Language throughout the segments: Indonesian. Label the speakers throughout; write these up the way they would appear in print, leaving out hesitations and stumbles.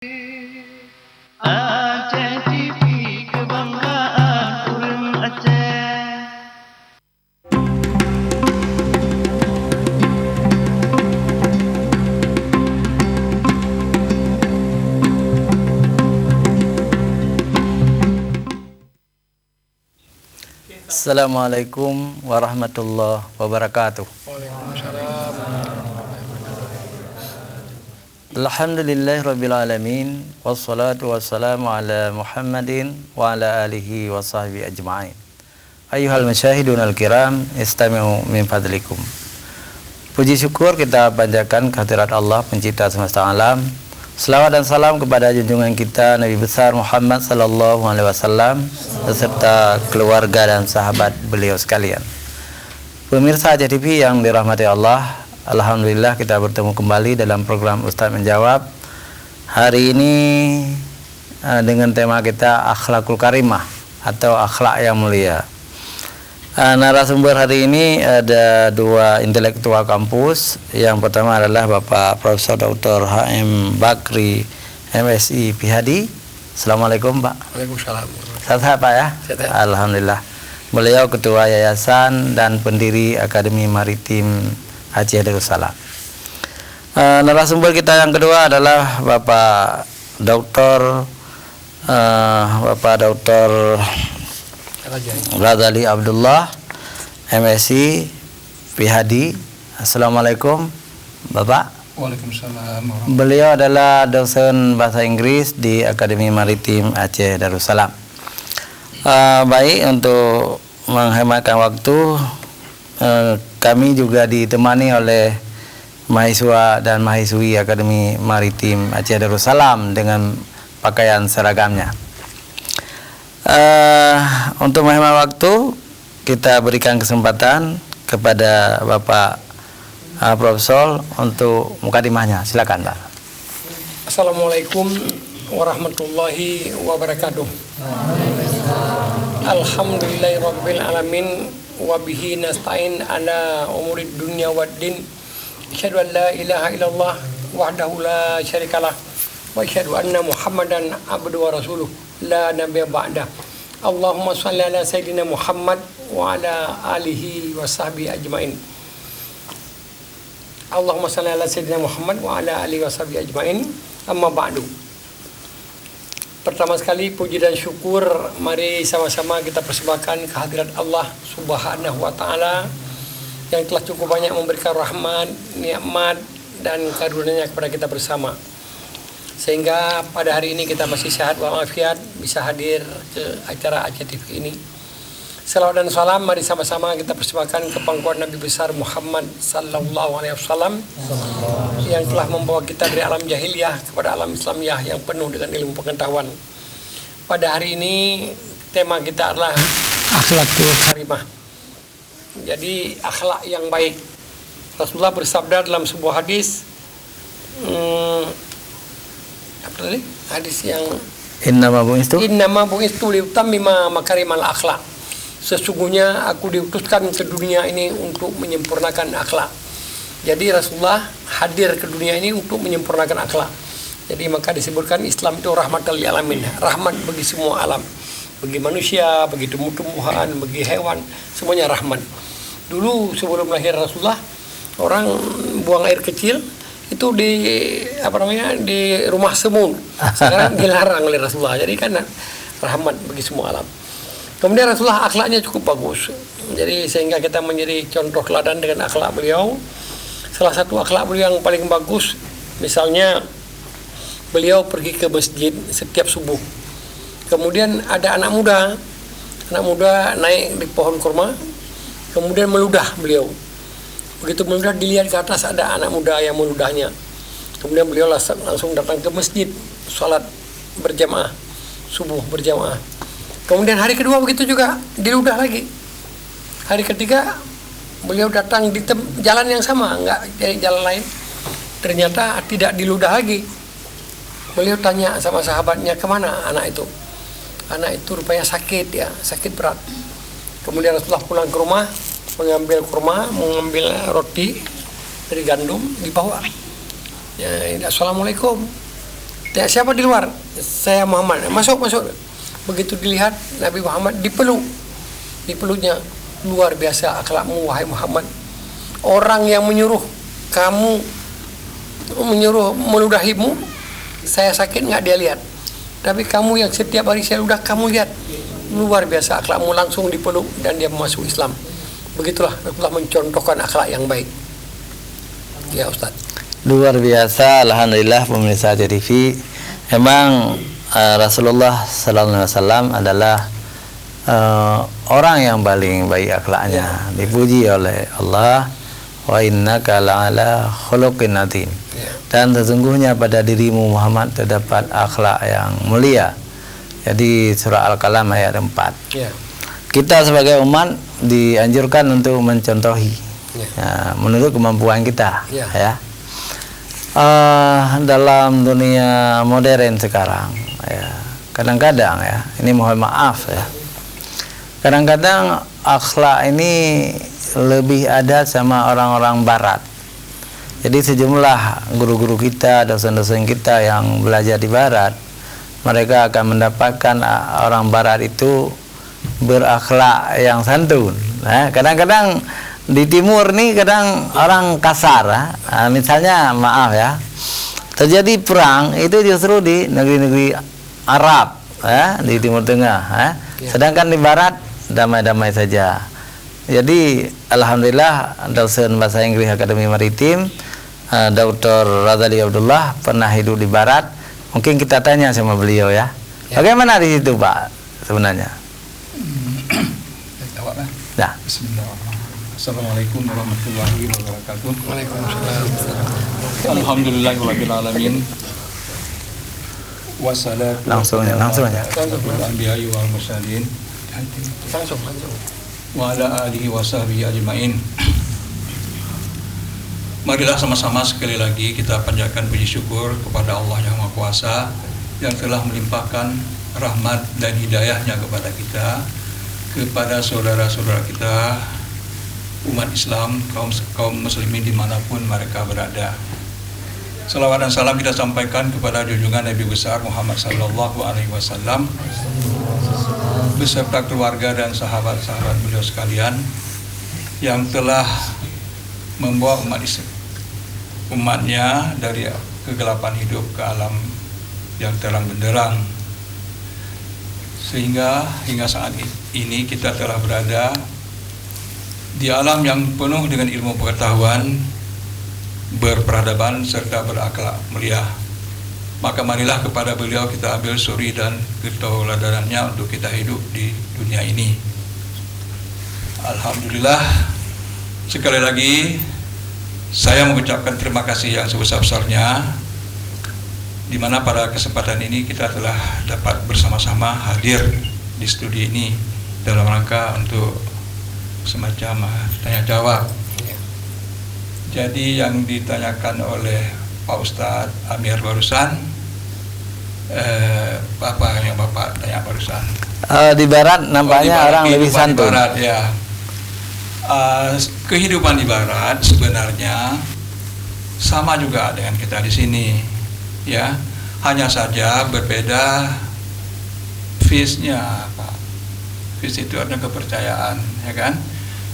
Speaker 1: Aceh TV kebanggaan urang Aceh.
Speaker 2: Assalamualaikum warahmatullahi wabarakatuh. Alhamdulillahirabbil alamin wassalatu wassalamu ala Muhammadin wa ala alihi wa sahbihi ajma'in. Ayyuhal masyahidun al-kiram, istami'u min fadlikum. Puji syukur kita panjatkan kehadirat Allah pencipta semesta alam. Selawat dan salam kepada junjungan kita Nabi besar Muhammad sallallahu alaihi wasallam beserta keluarga dan sahabat beliau sekalian. Pemirsa Aceh TV yang dirahmati Allah, alhamdulillah kita bertemu kembali dalam program Ustaz Menjawab. Hari ini dengan tema kita akhlakul karimah atau akhlak yang mulia. Narasumber hari ini ada dua intelektual kampus. Yang pertama adalah Bapak Profesor Dr. H.M. Bakri, MSI PhD. Assalamualaikum Pak.
Speaker 3: Waalaikumsalam.
Speaker 2: Sehat Pak ya?
Speaker 3: Sehat.
Speaker 2: Alhamdulillah. Beliau Ketua Yayasan dan pendiri Akademi Maritim Aceh Darussalam. Narasumber kita yang kedua adalah Bapak Dr. Radali Abdullah, MSI PhD. Assalamualaikum Bapak.
Speaker 3: Waalaikumsalam.
Speaker 2: Beliau adalah dosen bahasa Inggris di Akademi Maritim Aceh Darussalam. Baik, untuk menghematkan waktu, kami juga ditemani oleh mahasiswa dan mahasiswi Akademi Maritim Aceh Darussalam dengan pakaian seragamnya. Untuk menghemat waktu, kita berikan kesempatan kepada Bapak Profesor untuk mukadimahnya. Silakan Pak.
Speaker 3: Assalamualaikum warahmatullahi wabarakatuh. Alhamdulillahirabbil alamin wa bihi nasta'in ala umurid dunya waddin. Asyhadu an la ilaha illallah wahdahu la syarikalah wa asyhadu anna Muhammadan abduhu wa rasuluh la nabiyya ba'da. Allahumma shalli ala sayyidina Muhammad wa ala alihi wa sahbihi ajmain. Allahumma shalli ala sayyidina Muhammad wa ala alihi wa sahbihi ajmain. Amma ba'du. Pertama sekali puji dan syukur mari sama-sama kita persembahkan kehadirat Allah Subhanahu wa taala yang telah cukup banyak memberikan rahmat, nikmat dan karunia-Nya kepada kita bersama. Sehingga pada hari ini kita masih sehat walafiat bisa hadir ke acara Aceh TV ini. Salawat dan salam mari sama-sama kita persembahkan ke pangkuan Nabi besar Muhammad sallallahu alaihi wasallam yang telah membawa kita dari alam jahiliyah kepada alam Islamiyah yang penuh dengan ilmu pengetahuan. Pada hari ini tema kita adalah akhlakul karimah. Jadi akhlak yang baik. Rasulullah bersabda dalam sebuah hadis, apa tadi? Hadis yang
Speaker 2: Innama
Speaker 3: bu'istu liutammima makarimal akhlak. Sesungguhnya aku diutuskan ke dunia ini untuk menyempurnakan akhlak. Jadi Rasulullah hadir ke dunia ini untuk menyempurnakan akhlak. Jadi maka disebutkan Islam itu rahmatal lil alamin, rahmat bagi semua alam. Bagi manusia, bagi tumbuh-tumbuhan, bagi hewan, semuanya rahmat. Dulu sebelum lahir Rasulullah, orang buang air kecil itu di rumah semut. Sekarang dilarang oleh Rasulullah. Jadi kan rahmat bagi semua alam. Kemudian Rasulullah akhlaknya cukup bagus. Jadi sehingga kita menjadi contoh teladan dengan akhlak beliau. Salah satu akhlak beliau yang paling bagus, misalnya beliau pergi ke masjid setiap subuh. Kemudian ada anak muda naik di pohon kurma, kemudian meludah beliau. Begitu meludah dilihat ke atas ada anak muda yang meludahnya. Kemudian beliau langsung datang ke masjid, sholat berjamaah, subuh berjamaah. Kemudian hari kedua begitu juga, diludah lagi. Hari ketiga beliau datang di jalan yang sama, enggak dari jalan lain. Ternyata tidak diludah lagi. Beliau tanya sama sahabatnya, kemana anak itu? Anak itu rupanya sakit ya, sakit berat. Kemudian Rasulullah pulang ke rumah, mengambil kurma, mengambil roti dari gandum, dibawa. Ya, Assalamualaikum. Ya, siapa di luar? Saya Muhammad. Masuk. Begitu dilihat Nabi Muhammad dipeluknya. Luar biasa akhlakmu wahai Muhammad. Orang yang menyuruh kamu meludahimu, saya sakit nggak dia lihat. Tapi kamu yang setiap hari saya ludah, kamu lihat. Luar biasa akhlakmu, langsung dipeluk dan dia masuk Islam. Begitulah Rasulullah mencontohkan akhlak yang baik. Ya Ustaz.
Speaker 2: Luar biasa, alhamdulillah pemirsa TV. Memang Rasulullah Sallallahu Alaihi Wasallam adalah orang yang paling baik akhlaknya, dipuji oleh Allah. Wa innaka la'ala khuluqin adzim. Dan sesungguhnya pada dirimu Muhammad terdapat akhlak yang mulia. Jadi surah Al-Qalam ayat 4. Kita sebagai umat dianjurkan untuk mencontohi menurut kemampuan kita ya. Dalam dunia modern sekarang ya, kadang-kadang ya, ini mohon maaf ya, kadang-kadang akhlak ini lebih ada sama orang-orang barat. Jadi sejumlah guru-guru kita, dosen-dosen kita yang belajar di barat, mereka akan mendapatkan orang barat itu berakhlak yang santun. Nah, kadang-kadang di timur nih kadang orang kasar ya. Misalnya maaf ya, terjadi perang itu justru di negeri-negeri Arab ya, di Timur Tengah ya. Sedangkan di barat damai-damai saja. Jadi alhamdulillah dosen bahasa Inggris Akademi Maritim Dr. Razali Abdullah pernah hidup di barat. Mungkin kita tanya sama beliau ya. Bagaimana di situ Pak sebenarnya? Nah.
Speaker 4: Bismillahirrahmanirrahim. Assalamualaikum warahmatullahi wabarakatuh.
Speaker 3: Waalaikumsalam.
Speaker 4: Alhamdulillahirabbil alamin. Wassalatu
Speaker 2: langsung aja.
Speaker 4: anbiya'i wal mursalin.
Speaker 3: Langsung.
Speaker 4: Wa ala alihi wa sahbihi ajmain. Marilah sama-sama sekali lagi kita panjatkan puji syukur kepada Allah Yang Maha Kuasa yang telah melimpahkan rahmat dan hidayahnya kepada kita, kepada saudara-saudara kita umat Islam, kaum muslimin dimanapun mereka berada. Salawat dan salam kita sampaikan kepada junjungan Nabi besar Muhammad Sallallahu Alaihi Wasallam beserta keluarga dan sahabat-sahabat beliau sekalian yang telah membawa umatnya dari kegelapan hidup ke alam yang terang benderang, sehingga hingga saat ini kita telah berada di alam yang penuh dengan ilmu pengetahuan, berperadaban serta berakhlak mulia. Maka marilah kepada beliau kita ambil suri dan ketauladanannya untuk kita hidup di dunia ini. Alhamdulillah, sekali lagi saya mengucapkan terima kasih yang sebesar-besarnya, di mana pada kesempatan ini kita telah dapat bersama-sama hadir di studi ini dalam rangka untuk semacam tanya jawab. Jadi yang ditanyakan oleh Pak Ustadz Amir barusan, apa yang Bapak tanya barusan?
Speaker 2: Di barat nampaknya orang lebih santun.
Speaker 4: Di barat, ya. Kehidupan di barat sebenarnya sama juga dengan kita di sini, ya. Hanya saja berbeda face-nya, Pak. Face itu artinya kepercayaan, ya kan?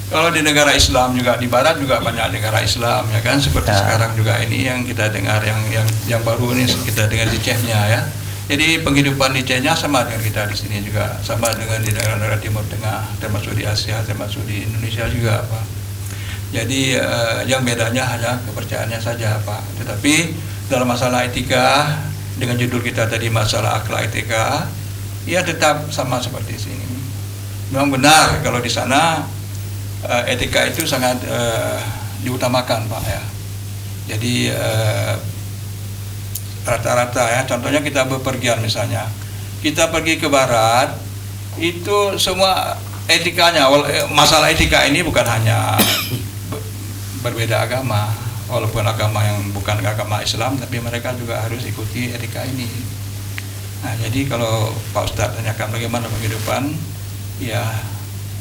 Speaker 4: Kalau di negara Islam juga di barat juga banyak negara Islam, ya kan, seperti sekarang juga ini yang kita dengar yang baru ini kita dengar di Chechnya, ya. Jadi penghidupan di Chechnya sama dengan kita di sini juga, sama dengan di negara-negara Timur Tengah, termasuk di Asia, termasuk di Indonesia juga, Pak. Jadi yang bedanya hanya kepercayaannya saja, Pak. Tetapi dalam masalah etika, dengan judul kita tadi masalah akhlak etika, ya tetap sama seperti di sini. Memang benar kalau di sana etika itu sangat diutamakan, Pak, ya. Jadi rata-rata, ya, contohnya kita bepergian misalnya, kita pergi ke barat, itu semua etikanya, masalah etika ini bukan hanya berbeda agama, walaupun agama yang bukan agama Islam, tapi mereka juga harus ikuti etika ini. Nah, jadi kalau Pak Ustadz tanyakan bagaimana penghidupan, ya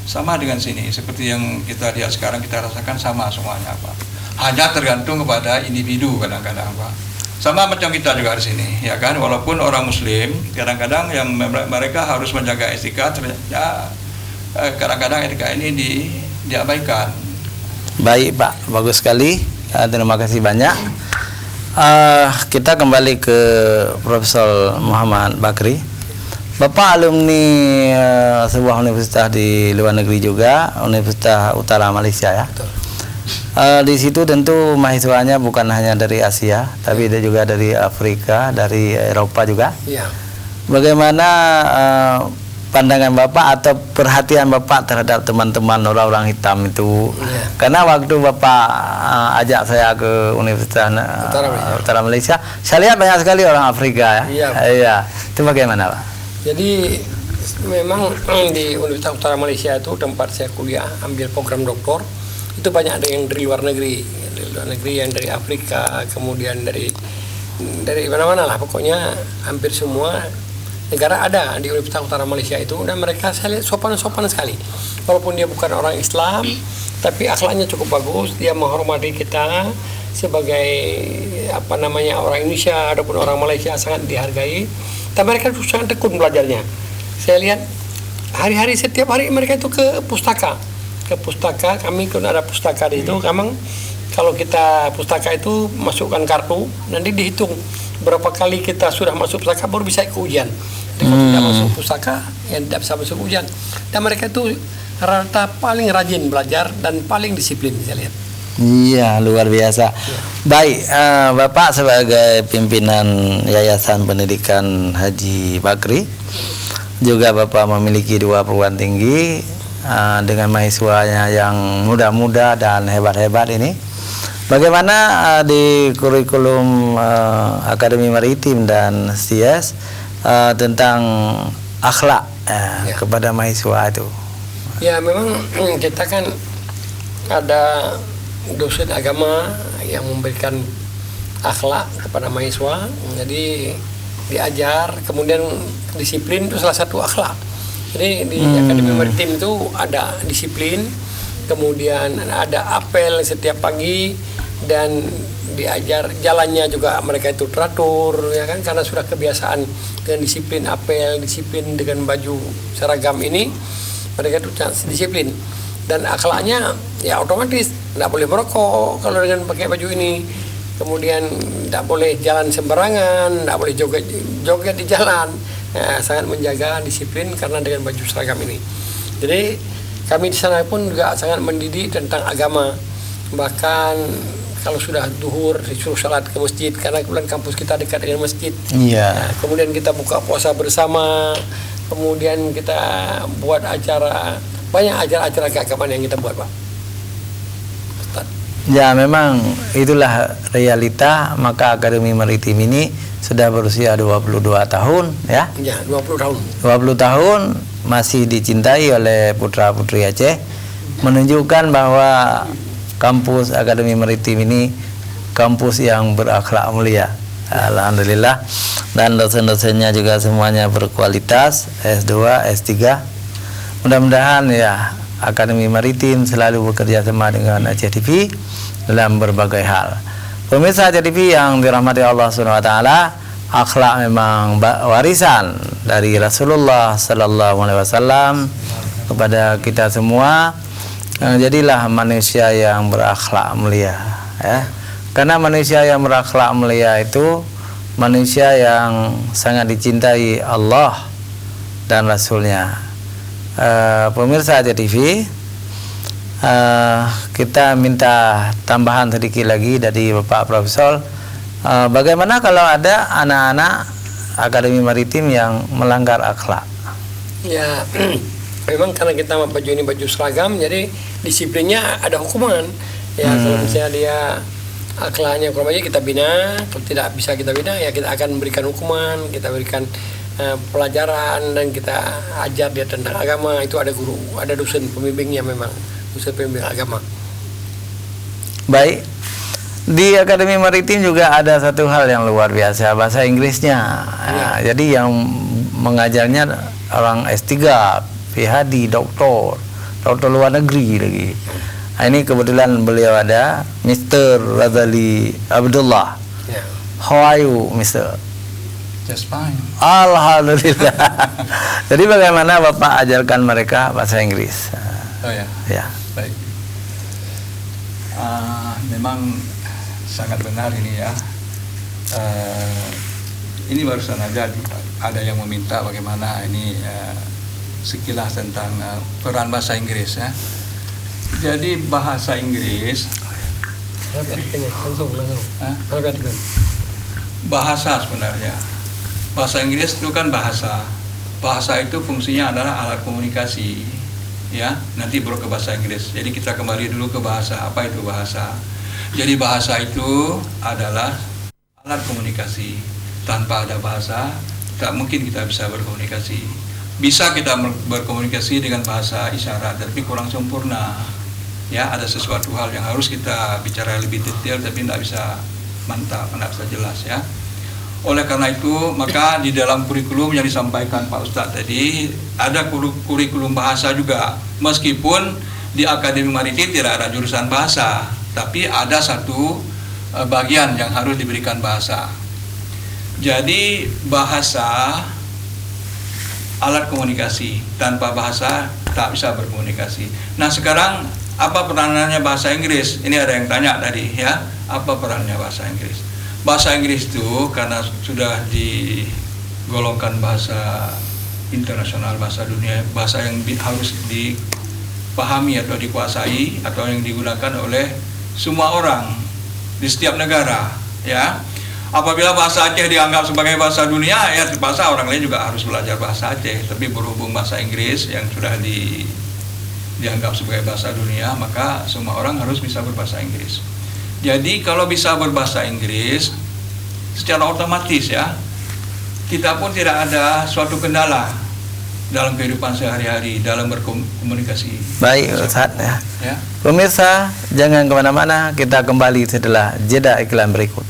Speaker 4: sama dengan sini, seperti yang kita lihat sekarang, kita rasakan sama semuanya, Pak. Hanya tergantung kepada individu kadang-kadang, Pak. Sama macam kita juga di sini, ya kan? Walaupun orang Muslim, kadang-kadang yang mereka harus menjaga etika, ternyata kadang-kadang etika ini diabaikan.
Speaker 2: Baik Pak, bagus sekali. Terima kasih banyak. Kita kembali ke Profesor Muhammad Bakri. Bapak alumni sebuah universitas di luar negeri juga, Universitas Utara Malaysia ya. Di situ tentu mahasiswanya bukan hanya dari Asia, tapi dia juga dari Afrika, dari Eropa juga.
Speaker 3: Ya.
Speaker 2: Bagaimana pandangan Bapak atau perhatian Bapak terhadap teman-teman orang-orang hitam itu?
Speaker 3: Ya.
Speaker 2: Karena waktu Bapak ajak saya ke Universitas Utara Malaysia, saya lihat banyak sekali orang Afrika ya.
Speaker 3: Iya.
Speaker 2: Iya. Itu bagaimana Pak?
Speaker 3: Jadi memang di Universitas Utara Malaysia itu tempat saya kuliah ambil program doktor, itu banyak ada yang dari luar negeri, yang dari Afrika, kemudian dari mana-mana lah, pokoknya hampir semua negara ada di Universitas Utara Malaysia itu, dan mereka saya lihat sopan-sopan sekali. Walaupun dia bukan orang Islam, tapi akhlaknya cukup bagus. Dia menghormati kita sebagai orang Indonesia ataupun orang Malaysia, sangat dihargai. Dan mereka itu sangat tekun belajarnya. Saya lihat hari-hari, setiap hari mereka itu ke pustaka. Kami kan ada pustaka di itu. Memang kalau kita pustaka itu masukkan kartu, nanti dihitung berapa kali kita sudah masuk pustaka baru bisa ikut ujian. Jadi kalau tidak masuk pustaka, ya tidak bisa masuk ujian. Dan mereka itu rata paling rajin belajar dan paling disiplin, saya lihat.
Speaker 2: Iya, luar biasa. Ya. Baik, Bapak sebagai pimpinan Yayasan Pendidikan Haji Bakri, juga Bapak memiliki 2 perguruan tinggi dengan mahasiswanya yang muda-muda dan hebat-hebat ini. Bagaimana di kurikulum Akademi Maritim dan STS tentang akhlak kepada mahasiswa itu?
Speaker 3: Ya, memang kita kan ada dosen agama yang memberikan akhlak kepada mahasiswa, jadi diajar, kemudian disiplin itu salah satu akhlak. Jadi di Akademi Maritim itu ada disiplin, kemudian ada apel setiap pagi, dan diajar jalannya juga mereka itu teratur, ya kan, karena sudah kebiasaan dengan disiplin apel, disiplin dengan baju seragam ini, mereka itu disiplin. Dan akhlaknya ya otomatis tidak boleh merokok kalau dengan pakai baju ini, kemudian tidak boleh jalan sembarangan, tidak boleh joget di jalan, sangat menjaga disiplin karena dengan baju seragam ini. Jadi kami di sana pun juga sangat mendidik tentang agama. Bahkan kalau sudah duhur disuruh salat ke masjid, karena kebetulan kampus kita dekat dengan masjid.
Speaker 2: Iya.
Speaker 3: Kemudian kita buka puasa bersama, kemudian kita buat acara, banyak acara-acara keagamaan yang kita buat, Pak. Ustaz.
Speaker 2: Ya, memang itulah realita. Maka Akademi Maritim ini sudah berusia 22 tahun ya.
Speaker 3: Ya, 20 tahun.
Speaker 2: 20 tahun masih dicintai oleh putra-putri Aceh, menunjukkan bahwa kampus Akademi Maritim ini kampus yang berakhlak mulia. Alhamdulillah. Dan dosen-dosennya juga semuanya berkualitas, S2, S3. Mudah-mudahan ya Akademi Maritim selalu bekerja sama dengan Aceh TV dalam berbagai hal. Pemirsa Aceh TV yang dirahmati Allah SWT, akhlak memang warisan dari Rasulullah Sallallahu Alaihi Wasallam kepada kita semua. Jadilah manusia yang berakhlak mulia, ya. Karena manusia yang berakhlak mulia itu manusia yang sangat dicintai Allah dan Rasulnya. Pemirsa Aceh TV, kita minta tambahan sedikit lagi dari Bapak Profesor. Bagaimana kalau ada anak-anak Akademi Maritim yang melanggar akhlak?
Speaker 3: Ya, memang karena kita baju ini baju seragam, jadi disiplinnya ada hukuman. Ya, kalau misalnya dia akhlaknya kurang baik, kita bina. Kalau tidak bisa kita bina, ya kita akan memberikan hukuman, kita berikan pelajaran, dan kita ajar dia tentang agama. Itu ada guru, ada dosen pembimbingnya, memang dosen pembimbing agama.
Speaker 2: Baik, di Akademi Maritim juga ada satu hal yang luar biasa, bahasa Inggrisnya. Ya. Jadi yang mengajarnya orang S3, PhD, doktor luar negeri lagi. Ini kebetulan beliau ada Mr. Razali Abdullah,
Speaker 3: Ya.
Speaker 2: How are you, Mister?
Speaker 4: Just fine.
Speaker 2: Alhamdulillah. Jadi bagaimana Bapak ajarkan mereka bahasa Inggris?
Speaker 4: Oh ya.
Speaker 2: Ya.
Speaker 4: Baik. Memang sangat benar ini ya. Ini barusan aja ada yang meminta bagaimana ini sekilas tentang peran bahasa Inggris ya. Jadi bahasa Inggris, bahasa sebenarnya. Bahasa Inggris itu kan bahasa. Bahasa itu fungsinya adalah alat komunikasi. Ya, nanti baru ke bahasa Inggris. Jadi kita kembali dulu ke bahasa. Apa itu bahasa? Jadi bahasa itu adalah alat komunikasi. Tanpa ada bahasa, tak mungkin kita bisa berkomunikasi. Bisa kita berkomunikasi dengan bahasa isyarat, tapi kurang sempurna. Ya, ada sesuatu hal yang harus kita bicara lebih detail, tapi tidak bisa mantap, tidak bisa jelas ya. Oleh karena itu, maka di dalam kurikulum yang disampaikan Pak Ustadz tadi, ada kurikulum bahasa juga. Meskipun di Akademi Maritim tidak ada jurusan bahasa, tapi ada satu bagian yang harus diberikan bahasa. Jadi bahasa alat komunikasi, tanpa bahasa tak bisa berkomunikasi. Nah sekarang apa peranannya bahasa Inggris? Ini ada yang tanya tadi ya, apa perannya bahasa Inggris? Bahasa Inggris itu karena sudah digolongkan bahasa internasional, bahasa dunia, bahasa yang harus dipahami atau dikuasai atau yang digunakan oleh semua orang di setiap negara ya. Apabila bahasa Aceh dianggap sebagai bahasa dunia, ya terpaksa orang lain juga harus belajar bahasa Aceh. Tapi berhubung bahasa Inggris yang sudah dianggap sebagai bahasa dunia, maka semua orang harus bisa berbahasa Inggris. Jadi kalau bisa berbahasa Inggris, secara otomatis ya, kita pun tidak ada suatu kendala dalam kehidupan sehari-hari, dalam berkomunikasi.
Speaker 2: Baik Ustaz ya.
Speaker 4: Ya.
Speaker 2: Pemirsa, jangan kemana-mana, kita kembali setelah jeda iklan berikut.